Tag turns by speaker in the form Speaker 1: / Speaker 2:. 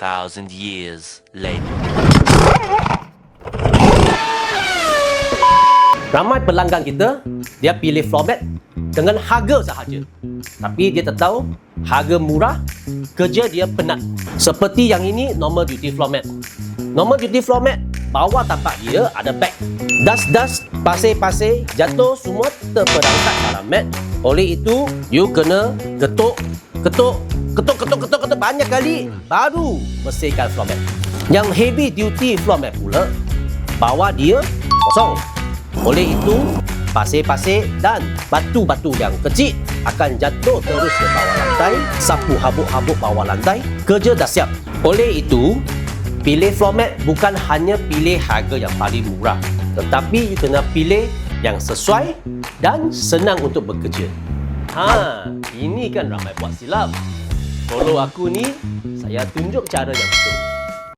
Speaker 1: 2,000 years later.
Speaker 2: Ramai pelanggan kita, dia pilih floor mat dengan harga sahaja. Tapi dia tak tahu, harga murah, kerja dia penat. Seperti yang ini, normal duty floor mat. Normal duty floor mat, bawah tapak dia ada bag. Dust, pasir-pasir, jatuh semua terperangkap dalam mat. Oleh itu, you kena ketuk banyak kali baru bersihkan floor mat. Yang heavy duty floor mat pula, bawah dia kosong. Oleh itu, pasir-pasir dan batu-batu yang kecil akan jatuh terus ke bawah lantai, sapu habuk-habuk bawah lantai, kerja dah siap. Oleh itu, pilih floor mat bukan hanya pilih harga yang paling murah, tetapi you kena pilih yang sesuai dan senang untuk bekerja. Ini kan ramai buat silap. Follow aku ni, saya tunjuk cara yang betul.